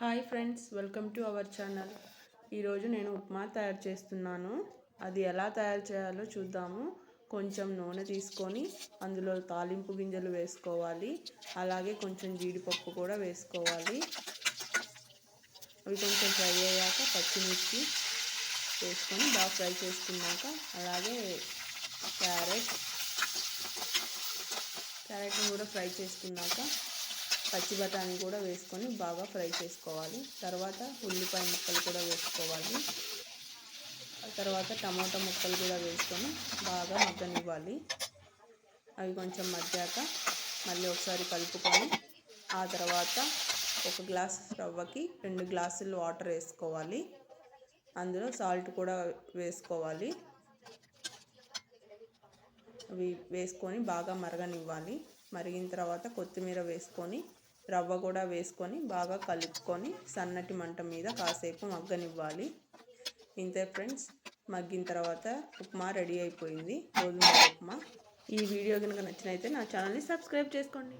Hi friends, welcome to our channel. ఈరోజు నేను ఉప్మా తయారు చేస్తున్నాను. అది ఎలా తయారు చేయాలో చూద్దాము. కొంచెం నూనె తీసుకొని అందులో తాలింపు గింజలు వేసుకోవాలి. అలాగే కొంచెం జీడిపప్పు కూడా వేసుకోవాలి. అవి కొంచెం ఫ్రై అయ్యాక పచ్చిమిర్చి వేసుకొని బాగా ఫ్రై చేసుకున్నాక అలాగే క్యారెట్ని కూడా ఫ్రై చేసుకున్నాక పచ్చి బఠానీ కూడా వేసుకొని బాగా ఫ్రై చేసుకోవాలి. తర్వాత ఉల్లిపాయ ముక్కలు కూడా వేసుకోవాలి. తర్వాత టమాటా ముక్కలు కూడా వేసుకొని బాగా మగ్గనివ్వాలి. అవి కొంచెం మగ్గాక మళ్ళీ ఒకసారి కలుపుకొని ఆ తర్వాత ఒక గ్లాస్ రవ్వకి 2 గ్లాసులు వాటర్ వేసుకోవాలి. అందులో సాల్ట్ కూడా వేసుకోవాలి. అవి వేసుకొని బాగా మరగనివ్వాలి. మరిగిన తర్వాత కొత్తిమీర వేసుకొని రవ్వ కూడా వేసుకొని బాగా కలుపుకొని సన్నటి మంట మీద కాసేపు మగ్గనివ్వాలి. ఇంతే ఫ్రెండ్స్, మగ్గిన తర్వాత ఉప్మా రెడీ అయిపోయింది, గోధుమ ఉప్మా. ఈ వీడియో కనుక నచ్చినైతే నా ఛానల్ని సబ్స్క్రైబ్ చేసుకోండి.